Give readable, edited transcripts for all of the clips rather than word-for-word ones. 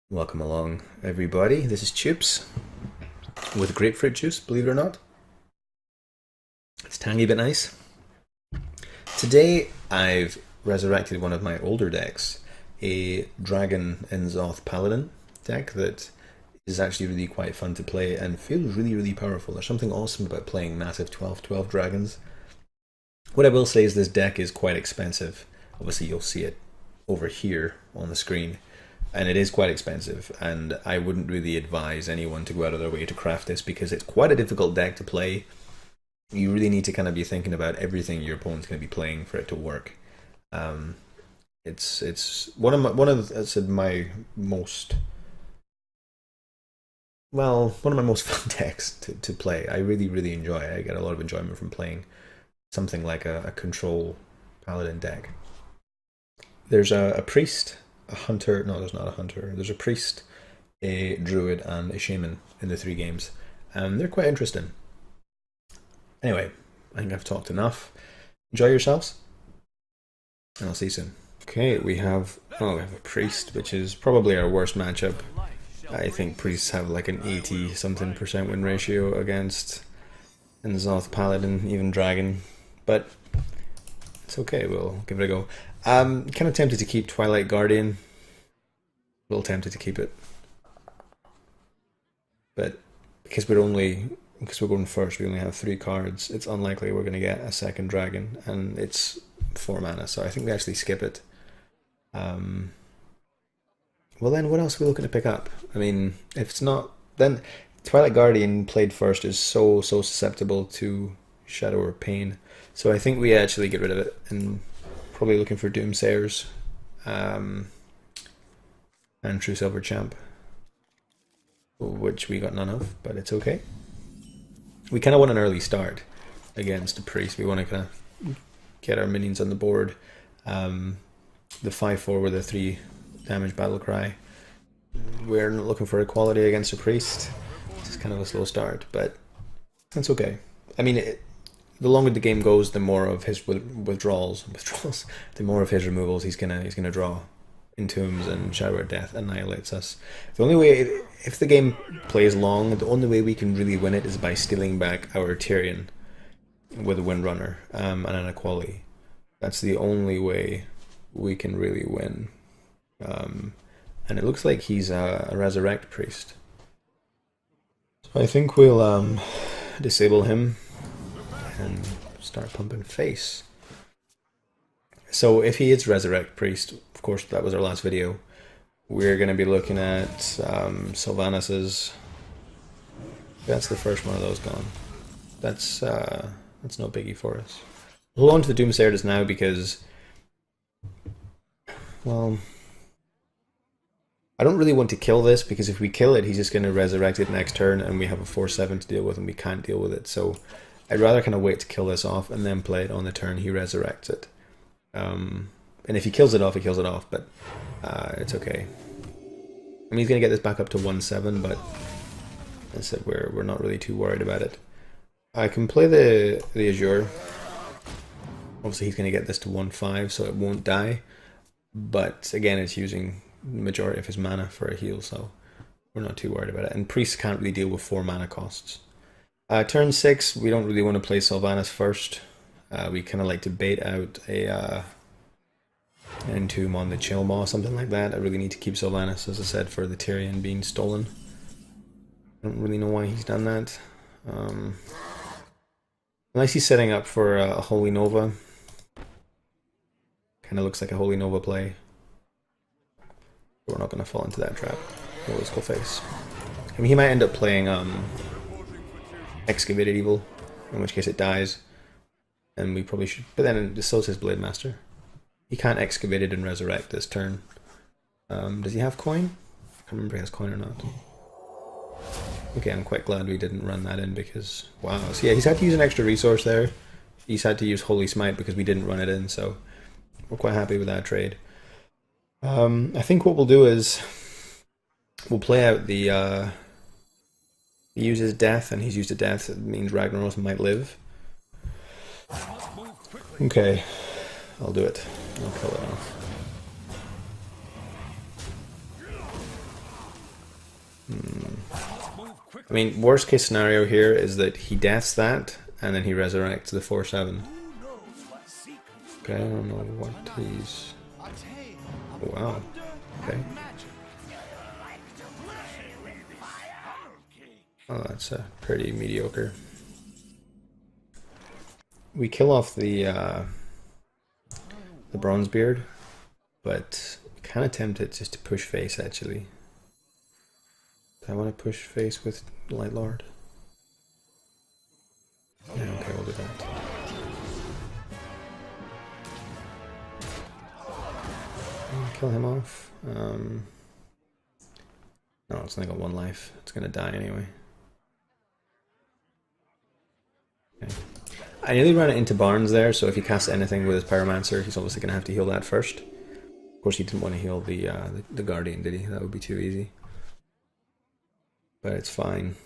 Welcome along, everybody. This is Choops with grapefruit juice, believe it or not. It's tangy but nice. Today I've resurrected one of my older decks, a Dragon Inzoth Paladin deck that is actually really quite fun to play and feels really powerful. There's something awesome about playing massive 12/12 dragons. What I will say is this deck is quite expensive. Obviously you'll see it over here on the screen. And it is quite expensive, and I wouldn't really advise anyone to go out of their way to craft this because it's quite a difficult deck to play. You really need to kind of be thinking about everything your opponent's going to be playing for it to work. It's one of my most fun decks to play. I really enjoy it. I get a lot of enjoyment from playing something like a control paladin deck. There's a priest, a hunter. No, there's not a hunter. There's a priest, a druid, and a shaman in the three games. They're quite interesting. Anyway, I think I've talked enough. Enjoy yourselves, and I'll see you soon. Okay, we have a priest, which is probably our worst matchup. I think priests have like an 80-something% win ratio against Inzoth Paladin, even Dragon, but it's okay. We'll give it a go. Kind of tempted to keep Twilight Guardian. A little tempted to keep it, but because we're going first, we only have 3 cards. It's unlikely we're going to get a second dragon, and it's 4 mana, so I think we actually skip it. Well, then what else are we looking to pick up? I mean, if it's not, then Twilight Guardian played first is so susceptible to Shadow or Pain, so I think we actually get rid of it and probably looking for Doomsayers. And True Silver Champ, which we got none of, but it's okay. We kind of want an early start against a priest. We want to kind of get our minions on the board. The 5/4 with a 3 damage battle cry. We're not looking for equality against a priest. It's kind of a slow start, but that's okay. I mean, the longer the game goes, the more of his withdrawals, the more of his removals he's gonna draw. Entombs and Shadow of Death annihilates us. The only way, if the game plays long, the only way we can really win it is by stealing back our Tyrion with a Windrunner and an equality. That's the only way we can really win. And it looks like he's a Resurrect Priest. So I think we'll disable him and start pumping face. So if he is Resurrect Priest, of course that was our last video, we're going to be looking at Sylvanas's. That's the first one of those gone. That's no biggie for us. Hold on to the Doomsayer just now because, well, I don't really want to kill this because if we kill it, he's just going to resurrect it next turn and we have a 4/7 to deal with and we can't deal with it. So I'd rather kind of wait to kill this off and then play it on the turn he resurrects it. And if he kills it off, he kills it off, but it's okay. I mean, he's going to get this back up to 1/7, but as I said, we're not really too worried about it. I can play the Azure. Obviously, he's going to get this to 1/5, so it won't die. But again, it's using the majority of his mana for a heal, so we're not too worried about it. And priests can't really deal with 4 mana costs. Turn 6, we don't really want to play Sylvanas first. We kind of like to bait out a Entomb on the Chillmaw, something like that. I really need to keep Sylvanas, as I said, for the Tyrion being stolen. I don't really know why he's done that. Unless he's setting up for a Holy Nova. Kind of looks like a Holy Nova play. We're not going to fall into that trap. Let's go face. I mean, he might end up playing Excavated Evil, in which case it dies. And we probably should, but then so is his Blade Master. He can't excavate it and resurrect this turn. Does he have coin? I can't remember if he has coin or not. Okay, I'm quite glad we didn't run that in because, wow. So yeah, he's had to use an extra resource there. He's had to use Holy Smite because we didn't run it in, so we're quite happy with that trade. I think what we'll do is we'll play out the he uses death and he's used a death. It means Ragnaros might live. Okay, I'll do it. I'll kill it off. I mean, worst case scenario here is that he deaths that, and then he resurrects the 4/7. Okay, I don't know what he's... Oh, wow. Okay. Oh, that's pretty mediocre. We kill off the Bronzebeard, but kind of tempted just to push face, actually. Do I want to push face with Light Lord? Yeah, okay, we'll do that. Kill him off. No, it's only got 1 life. It's gonna die anyway. Okay. I nearly ran it into Barnes there, so if he casts anything with his Pyromancer, he's obviously gonna have to heal that first. Of course, he didn't want to heal the Guardian, did he? That would be too easy. But it's fine.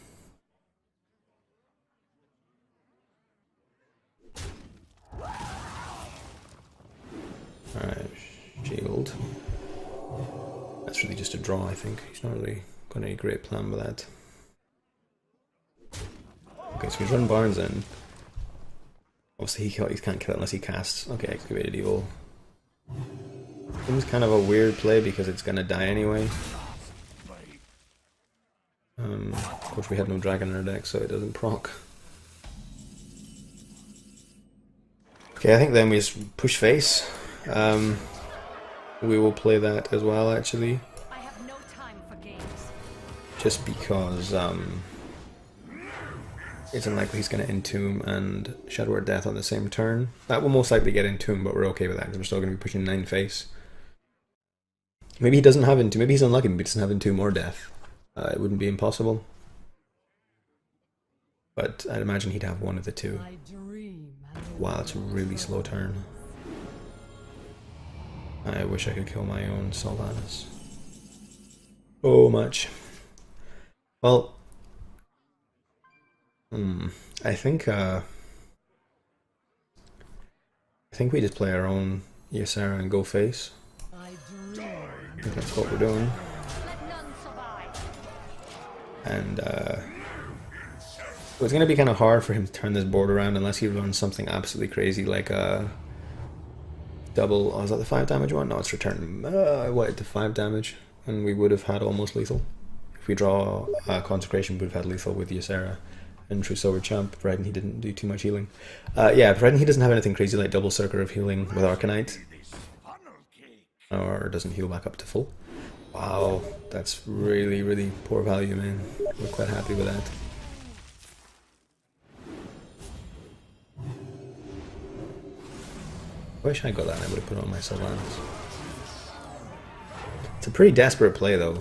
Alright, shield. That's really just a draw, I think. He's not really got any great plan with that. Okay, so he's run Barnes in. Obviously he can't kill it unless he casts. Okay, Excavated Evil. Seems kind of a weird play because it's gonna die anyway. Of course we had no dragon in our deck, so it doesn't proc. Okay, I think then we just push face. We will play that as well, actually. I have no time for games. Just because it's unlikely he's going to Entomb and Shadow Word Death on the same turn. That will most likely get Entomb, but we're okay with that because we're still going to be pushing 9 face. Maybe he doesn't have Entomb. Maybe he's unlucky. Maybe he doesn't have Entomb or Death. It wouldn't be impossible. But I'd imagine he'd have one of the two. Wow, that's a really slow turn. I wish I could kill my own Sylvanas. So much. Well, I think we just play our own Ysera and go face. I think that's what we're doing. And it's going to be kind of hard for him to turn this board around unless he runs something absolutely crazy like a double. Oh, is that the 5 damage one? No, it's return. I wanted to 5 damage, and we would have had almost lethal. If we draw Consecration, we would have had lethal with Ysera and True Silver Champ, providing he didn't do too much healing. Yeah, providing he doesn't have anything crazy like double Circle of Healing with Arcanite, or doesn't heal back up to full. Wow, that's really, really poor value, man. We're quite happy with that. I wish I got that and I would have put on my Sylvanas. It's a pretty desperate play though.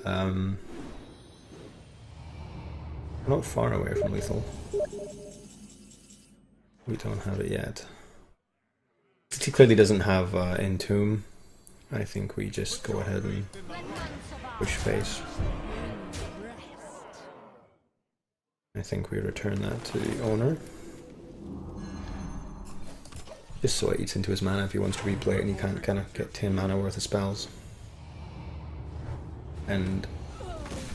We're not far away from lethal. We don't have it yet. He clearly doesn't have Entomb. I think we just go ahead and push face. I think we return that to the owner. Just so it eats into his mana if he wants to replay it and he can't kind of get 10 mana worth of spells. And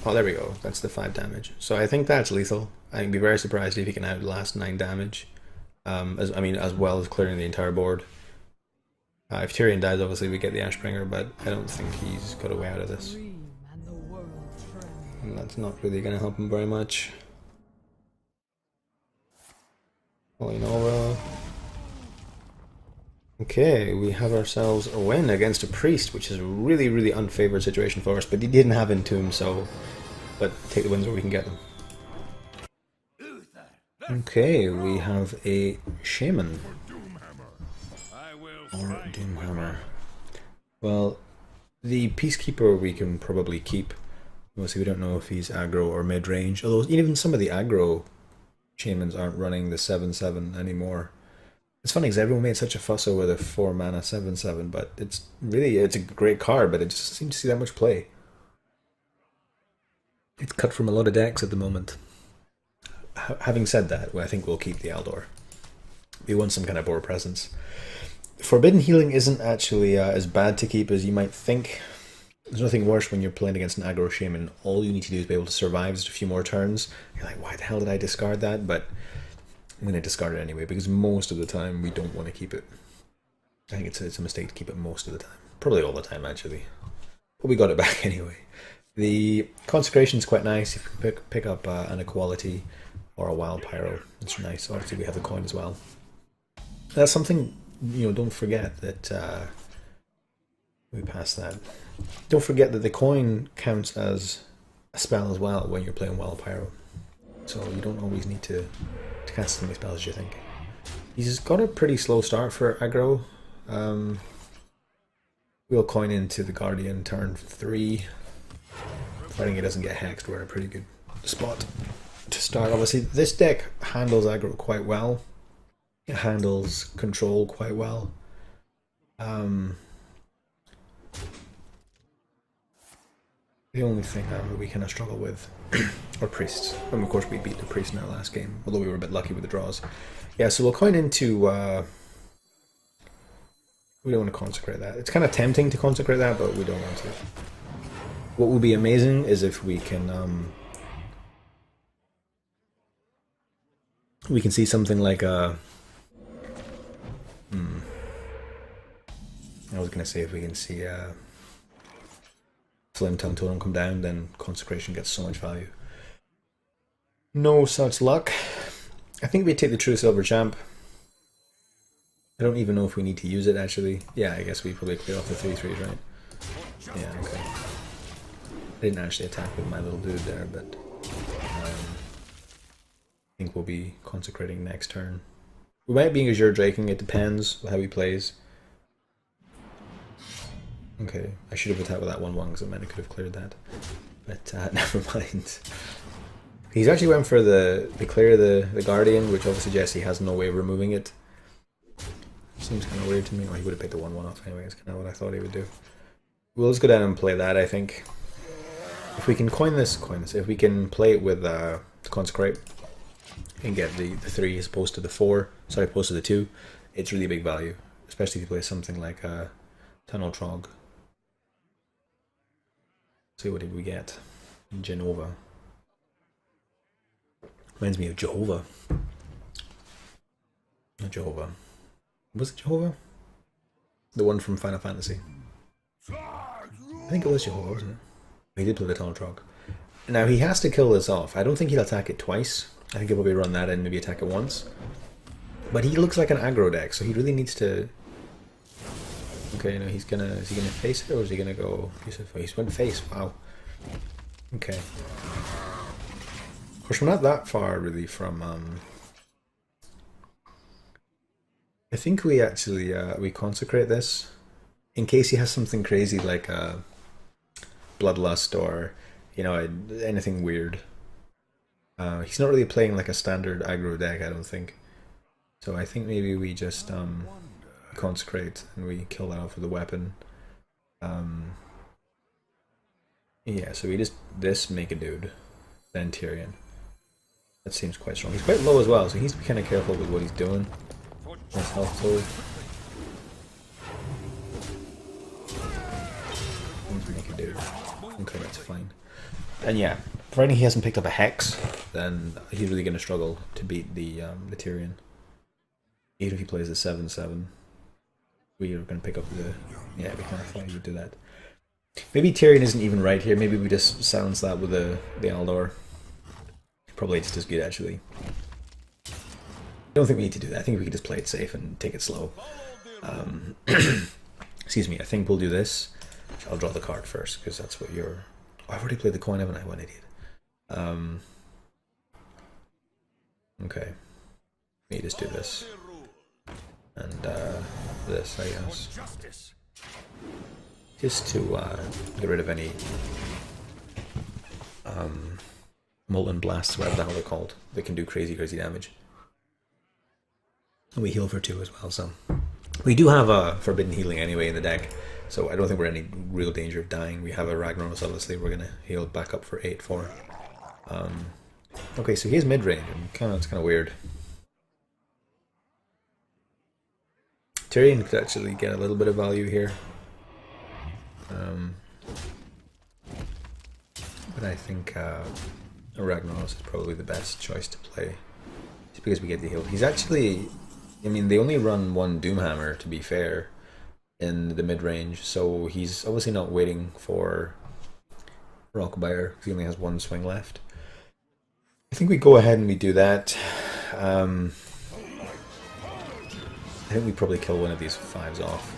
oh, there we go. That's the 5 damage. So I think that's lethal. I'd be very surprised if he can outlast 9 damage. As well as clearing the entire board. If Tyrion dies, obviously we get the Ashbringer, but I don't think he's got a way out of this. And that's not really going to help him very much. Nova. Okay, we have ourselves a win against a priest, which is a really, really unfavored situation for us, but he didn't have Entomb, so... But take the wins where we can get them. Okay, we have a Shaman. Or Doomhammer. Well, the Peacekeeper we can probably keep. Obviously we don't know if he's aggro or mid-range, although even some of the aggro Shamans aren't running the 7/7 anymore. It's funny because everyone made such a fuss over the 4 mana 7/7, but it's a great card, but it just seems to see that much play. It's cut from a lot of decks at the moment. Having said that, I think we'll keep the Aldor. We want some kind of board presence. Forbidden Healing isn't actually as bad to keep as you might think. There's nothing worse when you're playing against an aggro shaman. All you need to do is be able to survive just a few more turns. You're like, why the hell did I discard that? But I'm going to discard it anyway, because most of the time we don't want to keep it. I think it's a mistake to keep it most of the time. Probably all the time, actually. But we got it back anyway. The consecration is quite nice. If you can pick up an equality or a wild pyro, it's nice. Obviously, we have the coin as well. That's something, don't forget that we passed that. Don't forget that the coin counts as a spell as well when you're playing wild pyro. So you don't always need to cast as many spells as you think. He's got a pretty slow start for aggro. We'll coin into the Guardian turn 3. Providing he doesn't get hexed, we're in a pretty good spot to start. Obviously, this deck handles aggro quite well. It handles control quite well. The only thing that we kind of struggle with are priests. And of course we beat the priest in our last game, although we were a bit lucky with the draws. Yeah, so we'll coin into... we don't want to consecrate that. It's kind of tempting to consecrate that, but we don't want to. What would be amazing is if we can see something like a... I was going to say if we can see Flame Tongue Totem come down, then consecration gets so much value. No such luck. I think we take the True Silver Champ. I don't even know if we need to use it actually. Yeah, I guess we probably clear off the 3/3s, right? Yeah, okay. I didn't actually attack with my little dude there, but I think we'll be consecrating next turn. We might be Azure Draking, it depends how he plays. Okay, I should have attacked with that 1/1 because I meant I could have cleared that. But never mind. He's actually went for the clear the Guardian, which obviously Jesse has no way of removing it. Seems kind of weird to me. Oh, he would have picked the 1/1 off anyway. That's kind of what I thought he would do. We'll just go down and play that, I think. If we can coin this. If we can play it with Consecrate and get the 3 as opposed to the 4, sorry, opposed to the 2, it's really big value. Especially if you play something like Tunnel Trog. See what did we get? Genova. Reminds me of Jehovah. Not Jehovah. Was it Jehovah? The one from Final Fantasy. I think it was Jehovah, wasn't it? He did play the Tunnel Trog. Now he has to kill this off. I don't think he'll attack it twice. I think he'll probably run that and maybe attack it once. But he looks like an aggro deck, so he really needs to... Okay, no, is he gonna face it or is he gonna go... He went face, wow. Okay. Of course, we're not that far really from... I think we actually we consecrate this in case he has something crazy like Bloodlust or anything weird. He's not really playing like a standard aggro deck, I don't think. So I think maybe we just consecrate and we kill that off with a weapon. Yeah, so we just make a dude, then Tyrion. That seems quite strong. He's quite low as well, so he needs to be kind of careful with what he's doing. Nice health tool. Make a dude. Okay, that's fine. And yeah, providing he hasn't picked up a Hex, then he's really going to struggle to beat the Tyrion. Even if he plays the 7/7, we are going to pick up the... Yeah, we kind of thought he would do that. Maybe Tyrion isn't even right here. Maybe we just silence that with the Aldor. Probably just as good, actually. I don't think we need to do that. I think we can just play it safe and take it slow. Excuse me, I think we'll do this. I'll draw the card first, because that's what you're... Oh, I've already played the coin, haven't I? What an idiot. Okay. Let me just do this. And this, I guess. Just to get rid of any Molten Blasts, whatever the hell they're called. They can do crazy damage. And we heal for 2 as well, so... We do have a Forbidden Healing anyway in the deck, so I don't think we're in any real danger of dying. We have a Ragnaros, obviously, we're going to heal back up for 8 for. Okay, so he has mid-range, and it's kind of weird. Tyrion could actually get a little bit of value here. But I think Ragnaros is probably the best choice to play. Just because we get the heal. He's actually... I mean, they only run one Doomhammer, to be fair, in the mid-range. So he's obviously not waiting for Rockbire, because he only has one swing left. I think we go ahead and we do that. I think we probably kill one of these 5s off.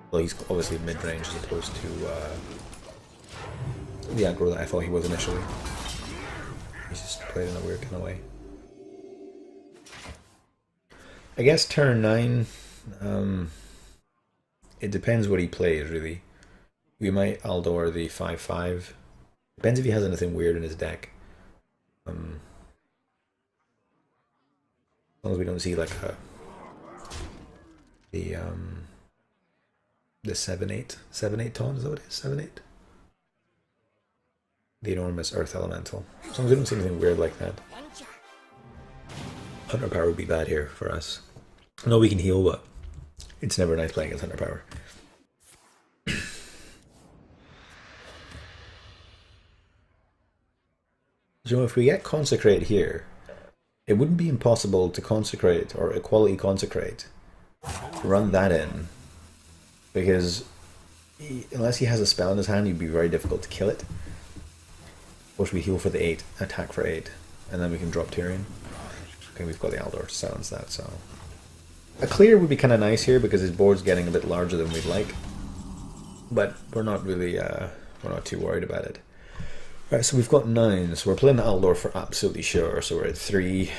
Well, he's obviously mid-range as opposed to the aggro that I thought he was initially. He's just played in a weird kind of way. I guess turn 9, it depends what he plays, really. We might Aldor the 5/5. Depends if he has anything weird in his deck. As long as we don't see like the 7/8 taunt, is that what it is? 7/8? The enormous Earth Elemental. As long as we don't see anything weird like that. Hunter Power would be bad here for us. I know we can heal, but it's never nice playing against Hunter Power. So if we get Consecrate here, it wouldn't be impossible to Consecrate, or Equality Consecrate, run that in, because unless he has a spell in his hand, it'd be very difficult to kill it. Of course, we heal for the 8, attack for 8, and then we can drop Tyrion. Okay, we've got the Aldor to silence that, so... A clear would be kind of nice here, because his board's getting a bit larger than we'd like. But we're not really, we're not too worried about it. Right, so we've got 9, so we're playing the Aldor for absolutely sure, so we're at 3.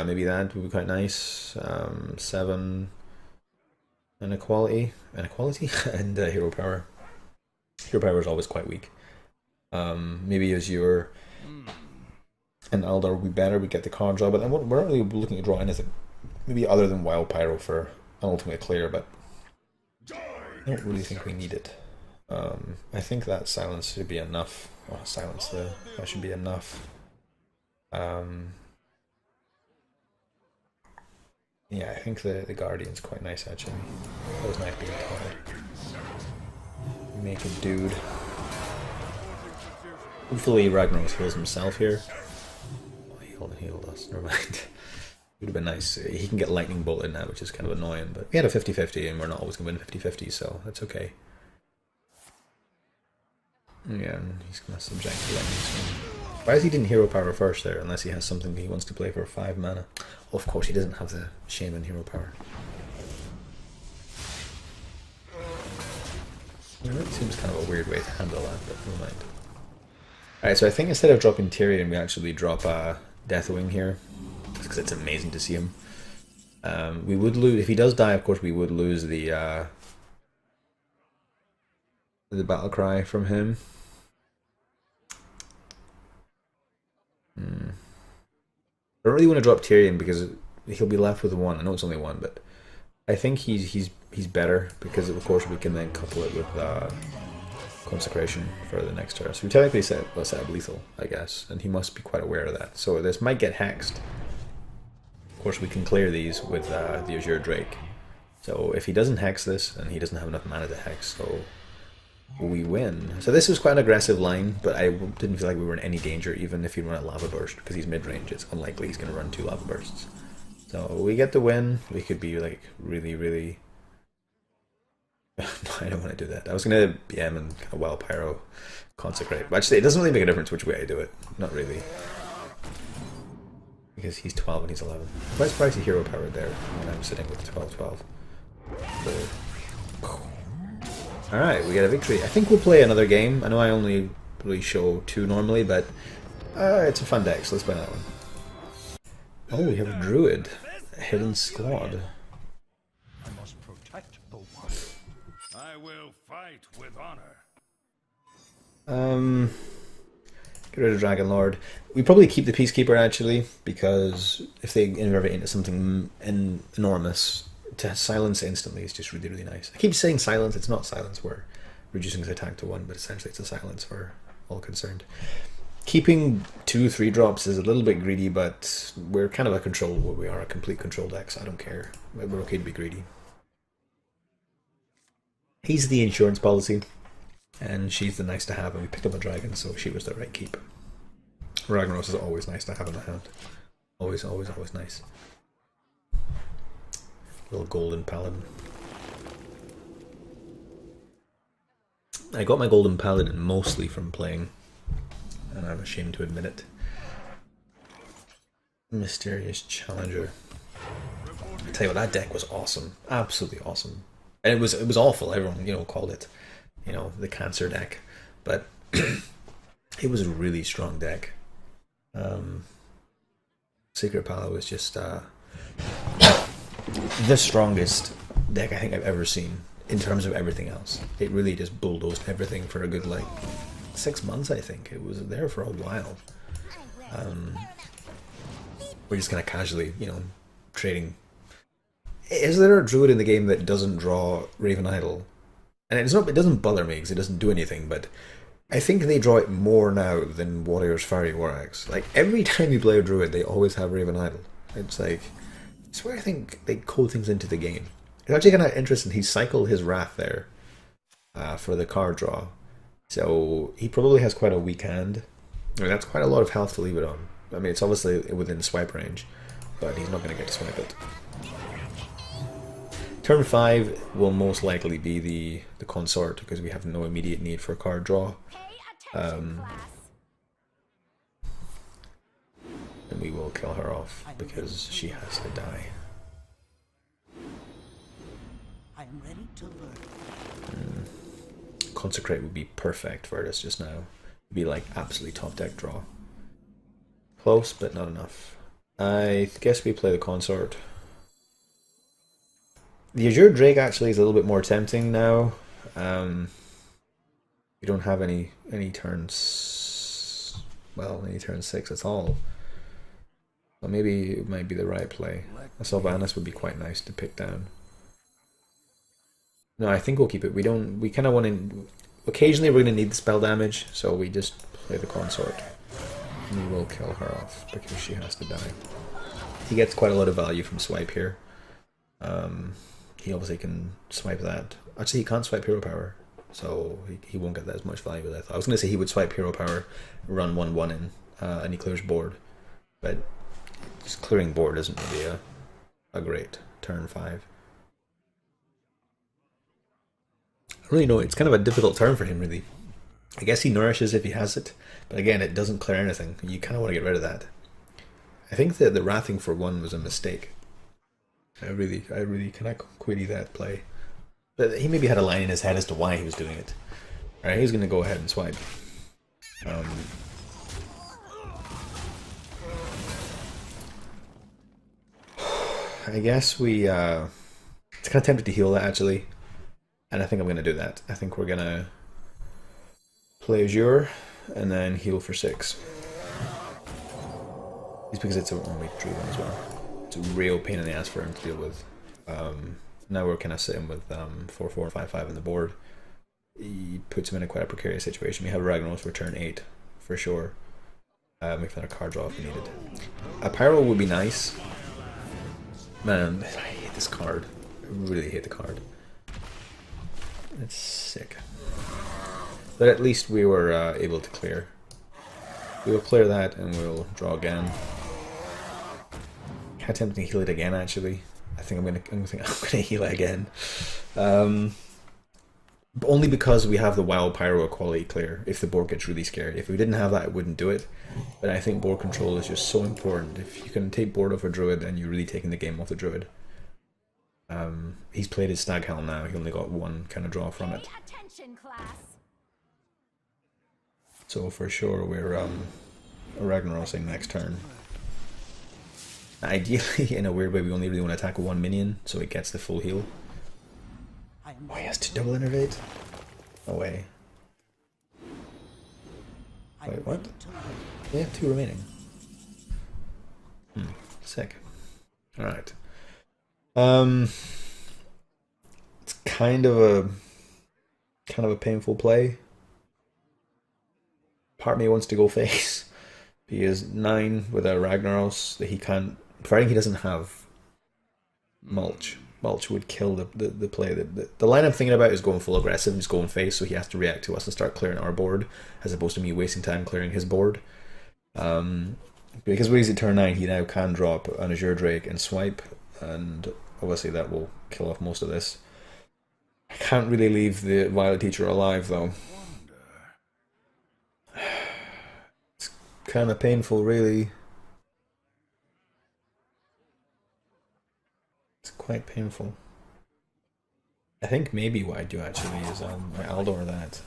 Maybe that would be quite nice. 7... An Equality, and Hero Power. Hero Power is always quite weak. Maybe Azure and Aldor would be better, we get the card draw, but we're not really looking to draw anything. Maybe other than Wild Pyro for an ultimate clear, but I don't really think we need it. I think that silence should be enough. Oh, that should be enough. Yeah, I think the Guardian's quite nice actually. That was nice being taught. Make a dude. Hopefully Ragnaros heals himself here. Oh, he healed us, never mind. Would have been nice. He can get lightning bolted now, which is kind of annoying, but we had a 50-50 and we're not always going to win 50-50, so that's okay. Yeah, and he's going to subject to lightning swing. Why is he didn't hero power first there, unless he has something he wants to play for 5 mana? Oh, of course, he doesn't have the Shaman hero power. Well, that seems kind of a weird way to handle that, but never mind. Alright, so I think instead of dropping Tyrion, we actually drop Deathwing here, because it's amazing to see him. We would lose, if he does die, of course, we would lose the battle cry from him. I don't really want to drop Tyrion because he'll be left with 1. I know it's only 1, but I think he's better because of course we can then couple it with Consecration for the next turn. So we technically set up lethal, I guess, and he must be quite aware of that. So this might get hexed. Of course, we can clear these with the Azure Drake. So if he doesn't hex this, and he doesn't have enough mana to hex, so we win. So this was quite an aggressive line, but I didn't feel like we were in any danger, even if he run a Lava Burst, because he's mid-range. It's unlikely he's going to run 2 Lava Bursts. So we get the win. We could be like really... No, I don't want to do that. I was going to BM and kind of Wild Pyro Consecrate. But actually, it doesn't really make a difference which way I do it. Not really. Because he's 12 and he's 11. I'm quite surprised he hero powered there when I'm sitting with 12-12. So... Alright, we get a victory. I think we'll play another game. I know I only really show 2 normally, but it's a fun deck, so let's play that one. Oh, we have a Druid. A hidden squad. I must protect the one. I will fight with honor. Get rid of Dragon Lord. We probably keep the Peacekeeper actually, because if they invert it into something enormous, to silence instantly is just really nice. I keep saying silence, it's not silence, we're reducing his attack to 1, but essentially it's a silence for all concerned. Keeping 2-3 drops is a little bit greedy, but we're kind of a control, we are a complete control deck, so I don't care. We're okay to be greedy. He's the insurance policy. And she's the nice to have, and we picked up a dragon, so she was the right keep. Ragnaros is always nice to have in the hand. Always, always, always nice. Little golden paladin. I got my golden paladin mostly from playing, and I'm ashamed to admit it, Mysterious Challenger. I tell you what, that deck was awesome, absolutely awesome. And it was awful. Everyone called it, the cancer deck, but it was a really strong deck. Secret Pala was just the strongest deck I think I've ever seen in terms of everything else. It really just bulldozed everything for a good 6 months. I think it was there for a while. We're just kind of casually, trading. Is there a druid in the game that doesn't draw Raven Idol? And it doesn't bother me because it doesn't do anything, but I think they draw it more now than Warriors Fiery War Axe. Every time you play a druid, they always have Raven Idol. It's where I think they code things into the game. It's actually kind of interesting. He cycled his Wrath there for the card draw. So he probably has quite a weak hand. I mean, that's quite a lot of health to leave it on. I mean, it's obviously within swipe range, but he's not going to get to swipe it. Turn 5 will most likely be the consort because we have no immediate need for a card draw. And we will kill her off because she has to die. I am ready to learn. Consecrate would be perfect for us just now. It'd be absolutely top deck draw. Close, but not enough. I guess we play the consort. The Azure Drake actually is a little bit more tempting now. We don't have any turns. Well, any turn 6 at all. So maybe it might be the right play. A Sylvanas would be quite nice to pick down. No, I think we'll keep it. We kind of want to. Occasionally, we're going to need the spell damage, so we just play the consort. And we will kill her off because she has to die. He gets quite a lot of value from swipe here. He obviously can swipe that. Actually, he can't swipe hero power, so he won't get that as much value as I thought. I was going to say he would swipe hero power, run 1/1 in, and he clears board. But just clearing board isn't really a great turn 5. I really know it's kind of a difficult turn for him, really. I guess he nourishes if he has it, but again, it doesn't clear anything. You kind of want to get rid of that. I think that the wrathing for 1 was a mistake. I really cannot quitty that play. But he maybe had a line in his head as to why he was doing it. Alright, he's going to go ahead and swipe. I guess we... it's kind of tempted to heal that, actually. And I think I'm going to do that. I think we're going to play Azure and then heal for 6. Just because it's a we drew one as well. It's a real pain in the ass for him to deal with. Now we're kind of sitting with 4/4 and 5/5 on the board. He puts him in quite a precarious situation. We have Ragnaros for turn 8 for sure. We can a card draw if we needed. A Pyro would be nice. Man, I hate this card. I really hate the card. It's sick. But at least we were able to clear. We will clear that and we'll draw again. I'm tempted to heal it again actually. I think I'm gonna heal it again. Only because we have the WoW Pyro equality clear if the board gets really scary. If we didn't have that I wouldn't do it. But I think board control is just so important. If you can take board off a druid then you're really taking the game off the druid. He's played his Stag Helm now, he only got one kind of draw from it. So for sure we're Ragnarosing next turn. Ideally, in a weird way, we only really want to attack 1 minion, so it gets the full heal. Oh, he has to double innervate? No way. Wait, what? They have 2 remaining. Sick. Alright. It's kind of a painful play. Part of me wants to go face. He is 9 with a Ragnaros that he can't. Providing he doesn't have mulch. mulch would kill the play. The line I'm thinking about is going full aggressive and just going face, so he has to react to us and start clearing our board, as opposed to me wasting time clearing his board. Because when he's at turn 9, he now can drop an Azure Drake and swipe, and obviously that will kill off most of this. I can't really leave the Violet Teacher alive, though. It's kind of painful, really. It's quite painful. I think maybe what I do actually is I Aldor that.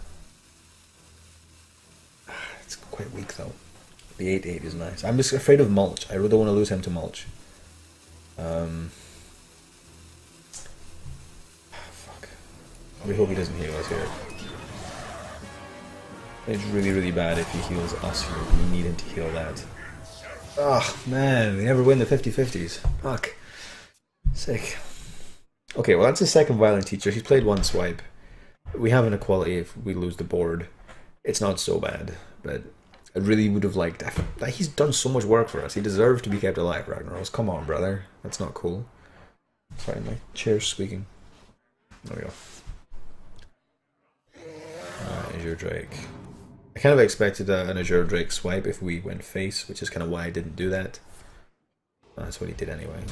It's quite weak, though. The 8/8 is nice. I'm just afraid of mulch. I really don't want to lose him to mulch. Fuck. We hope he doesn't heal us here. It's really, really bad if he heals us here. We need him to heal that. Oh, man. We never win the 50-50s. Fuck. Sick. Okay, well, that's the second Violent Teacher. He's played one swipe. We have an equality if we lose the board. It's not so bad, but I really would have liked... He's done so much work for us. He deserves to be kept alive, Ragnaros. Come on, brother. That's not cool. Sorry, my chair's squeaking. There we go. Azure Drake. I kind of expected an Azure Drake swipe if we went face, which is kind of why I didn't do that. That's what he did anyway.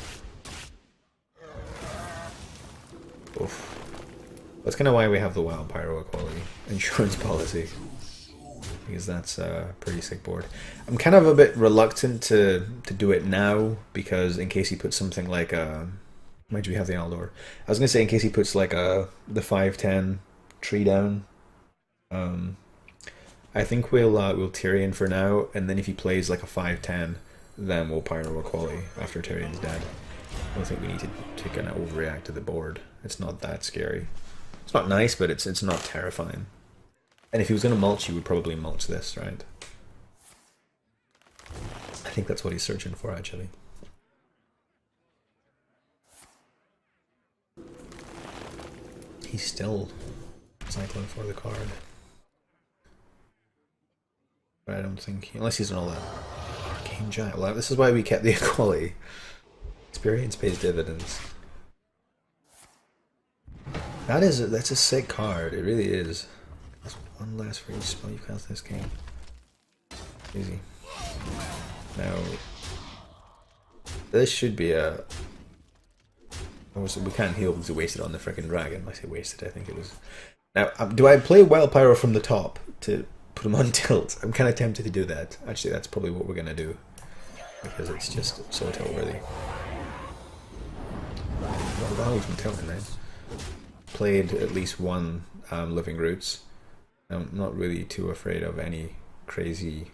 Oof. That's kind of why we have the Wild Pyro Equality insurance policy. Because that's a pretty sick board. I'm kind of a bit reluctant to do it now, because in case he puts something like a... Mind you, we have the Aldor. I was going to say in case he puts like the 5/10 tree down. I think we'll Tyrion for now, and then if he plays like a 5/10, then we'll Pyro Equality after Tyrion's dead. I don't think we need to kind of overreact to the board. It's not that scary. It's not nice, but it's not terrifying. And if he was going to mulch, he would probably mulch this, right? I think that's what he's searching for, actually. He's still cycling for the card. But I don't think... Unless he's done all that. Arcane Giant. Well, this is why we kept the equality. Experience pays dividends. That's a sick card. It really is. That's one less for each spell you cast this game. Easy. Now, this should be a... Obviously, we can't heal because we wasted on the freaking dragon. I say wasted, I think it was... Now, do I play Wild Pyro from the top to put him on tilt? I'm kind of tempted to do that. Actually, that's probably what we're going to do. Because it's just so tilt-worthy. Well, Valley's been tilting, right? Played at least one Living Roots. I'm not really too afraid of any crazy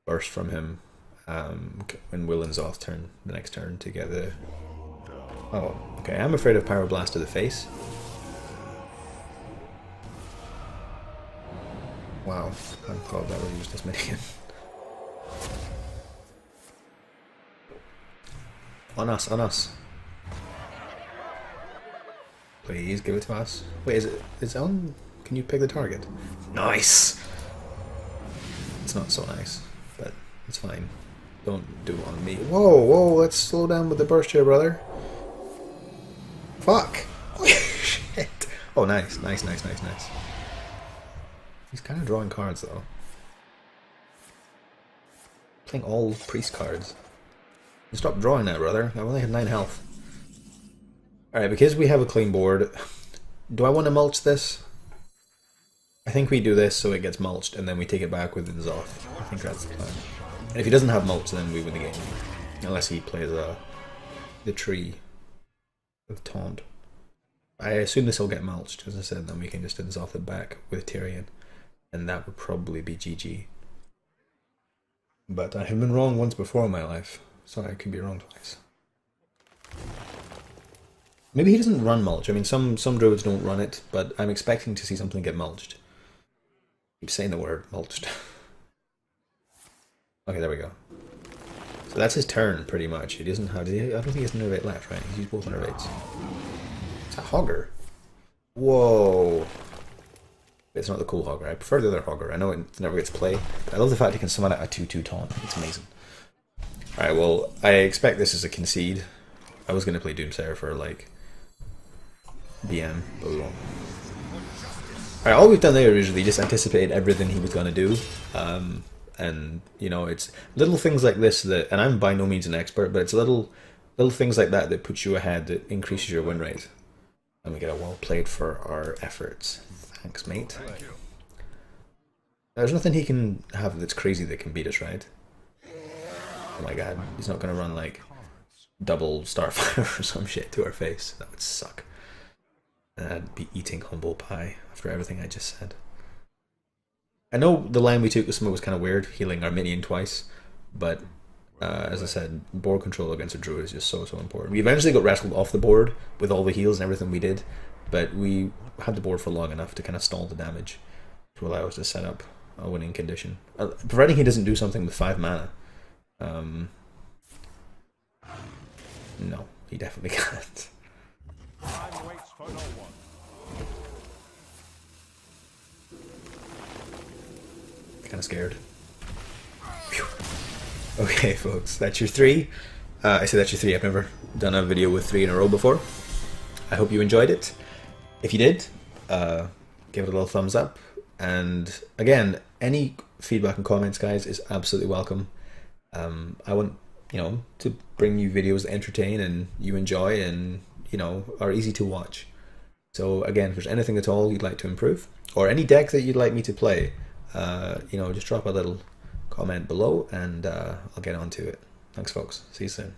burst from him when Will and Zoth turn the next turn to get the... Oh, okay. I'm afraid of Pyroblast to the face. Wow, I thought that would use this minion. On us, on us. Please give it to us. Wait, is it on? Can you pick the target? Nice! It's not so nice, but it's fine. Don't do it on me. Whoa, whoa, let's slow down with the burst here, brother. Fuck! Shit! Oh, nice, nice, nice, nice, nice. He's kind of drawing cards, though. Playing all priest cards. Stop drawing that, brother. I only have 9 health. Alright, because we have a clean board, do I want to mulch this? I think we do this so it gets mulched, and then we take it back with Zoth. I think that's the plan. And if he doesn't have mulch, then we win the game. Unless he plays the tree with taunt. I assume this will get mulched, as I said, then we can just Zoth it back with Tyrion. And that would probably be GG. But I have been wrong once before in my life, so I could be wrong twice. Maybe he doesn't run mulch. I mean, some druids don't run it, but I'm expecting to see something get mulched. Keep saying the word mulched. Okay, there we go. So that's his turn, pretty much. He doesn't have... I don't think he has an innervate left, right? He's used both innervates. It's a Hogger. Whoa. It's not the cool Hogger. I prefer the other Hogger. I know it never gets play, but I love the fact he can summon out a 2/2 taunt. It's amazing. Alright, well, I expect this is a concede. I was going to play Doomsayer for, like, BM, but we won't. Alright, all we've done there is really just anticipated everything he was going to do. And, you know, it's little things like this that, and I'm by no means an expert, but it's little things like that that puts you ahead, that increases your win rate. And we get a well played for our efforts. Thanks, mate. There's nothing he can have that's crazy that can beat us, right? Oh my god, he's not going to run like double Starfire or some shit to our face. That would suck. And I'd be eating humble pie after everything I just said. I know the line we took with Smoke was kind of weird, healing our minion twice, but as I said, board control against a druid is just so important. We eventually got wrestled off the board with all the heals and everything we did, but we had the board for long enough to kind of stall the damage to allow us to set up a winning condition. Providing he doesn't do something with 5 mana. No, he definitely can't. Time waits for no one. Kind of scared. Phew. Okay, folks, that's your 3. I say that's your 3. I've never done a video with 3 in a row before. I hope you enjoyed it. If you did, give it a little thumbs up. And again, any feedback and comments, guys, is absolutely welcome. I want, you know, to bring you videos that entertain and you enjoy and, you know, are easy to watch. So again, if there's anything at all you'd like to improve, or any deck that you'd like me to play, you know, just drop a little comment below and I'll get on to it. Thanks, folks. See you soon.